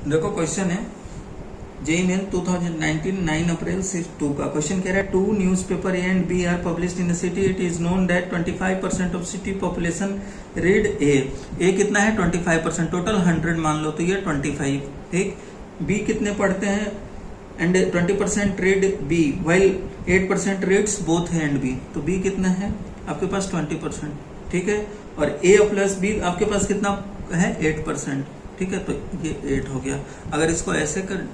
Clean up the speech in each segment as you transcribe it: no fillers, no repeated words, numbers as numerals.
देखो क्वेश्चन है JEE main 2019 9 अप्रैल सिर्फ 2 का क्वेश्चन कह रहा है 2 newspaper A and B are published in the city. It is known that 25% of city population read A कितना है 25%, टोटल 100 मान लो तो ये 25, ठीक। बी कितने पढ़ते हैं and 20% read B while 8% reads both A and B, तो बी कितना है आपके पास 20%, ठीक है। और ए प्लस बी आपके पास कितना है 8%, ठीक है। तो ये 8 हो गया। अगर इसको ऐसे कर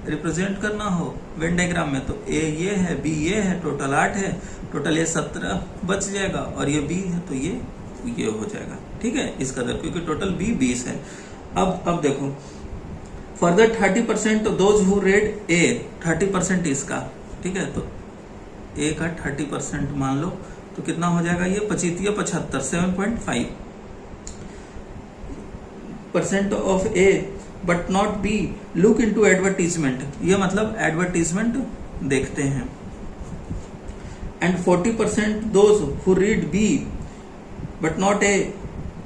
रिप्रेजेंट करना हो वेन डायग्राम में तो ए ये है, बी ये है, टोटल 8 है, टोटल ये 17 बच जाएगा और ये बी है तो ये हो जाएगा, ठीक है, इस कदर, क्योंकि टोटल बी 20 है। अब देखो फर्दर 30% दोज हु रेड ए, 30% इसका, ठीक है। तो ए का 30% मान लो तो कितना हो जाएगा ये 75 7.5% of A but not B look into advertisement, ये मतलब एडवर्टीजमेंट देखते हैं। And 40% those who read B but not A,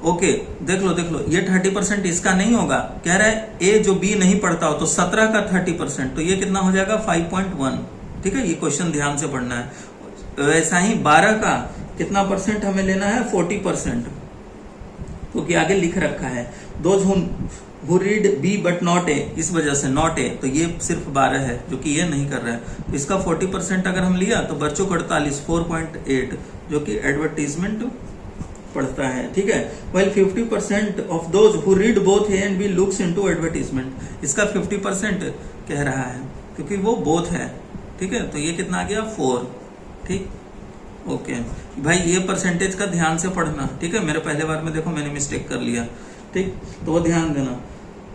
okay देख लो ये 30% इसका नहीं होगा, कह रहा है ए जो बी नहीं पढ़ता हो, तो 17 का 30%, तो ये कितना हो जाएगा 5.1, ठीक है। ये क्वेश्चन ध्यान से पढ़ना है। वैसा ही 12 का कितना परसेंट हमें लेना है 40%, क्योंकि आगे लिख रखा है those who read B but not A, इस वजह से नॉट ए, तो ये सिर्फ 12 है जो कि ये नहीं कर रहा है। तो इसका 40% अगर हम लिया तो बच्चों को 48 4.8 जो कि एडवर्टीजमेंट पढ़ता है, ठीक है। Well 50% of those who read both A and B looks into advertisement, इसका 50% कह रहा है क्योंकि वो बोथ है, ठीक है। तो ये कितना आ गया 4, ठीक, ओके भाई ये परसेंटेज का ध्यान से पढ़ना, ठीक है। मेरे पहले बार में देखो मैंने मिस्टेक कर लिया, ठीक, तो वो ध्यान देना।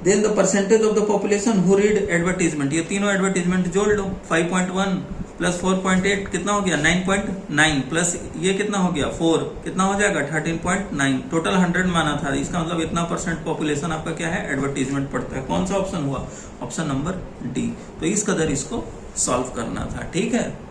Then the percentage of the population who read advertisement, ये तीनों एडवर्टीजमेंट जोड़ लो, 5.1 प्लस 4.8 कितना हो गया 9.9 प्लस ये कितना हो गया 4, कितना हो जाएगा 13.9, टोटल 100 माना था, इसका मतलब इतना परसेंट पॉपुलेशन आपका क्या है एडवर्टीजमेंट पढ़ता है। कौन सा ऑप्शन हुआ, ऑप्शन नंबर डी। तो इस कदर इसको सॉल्व करना था, ठीक है।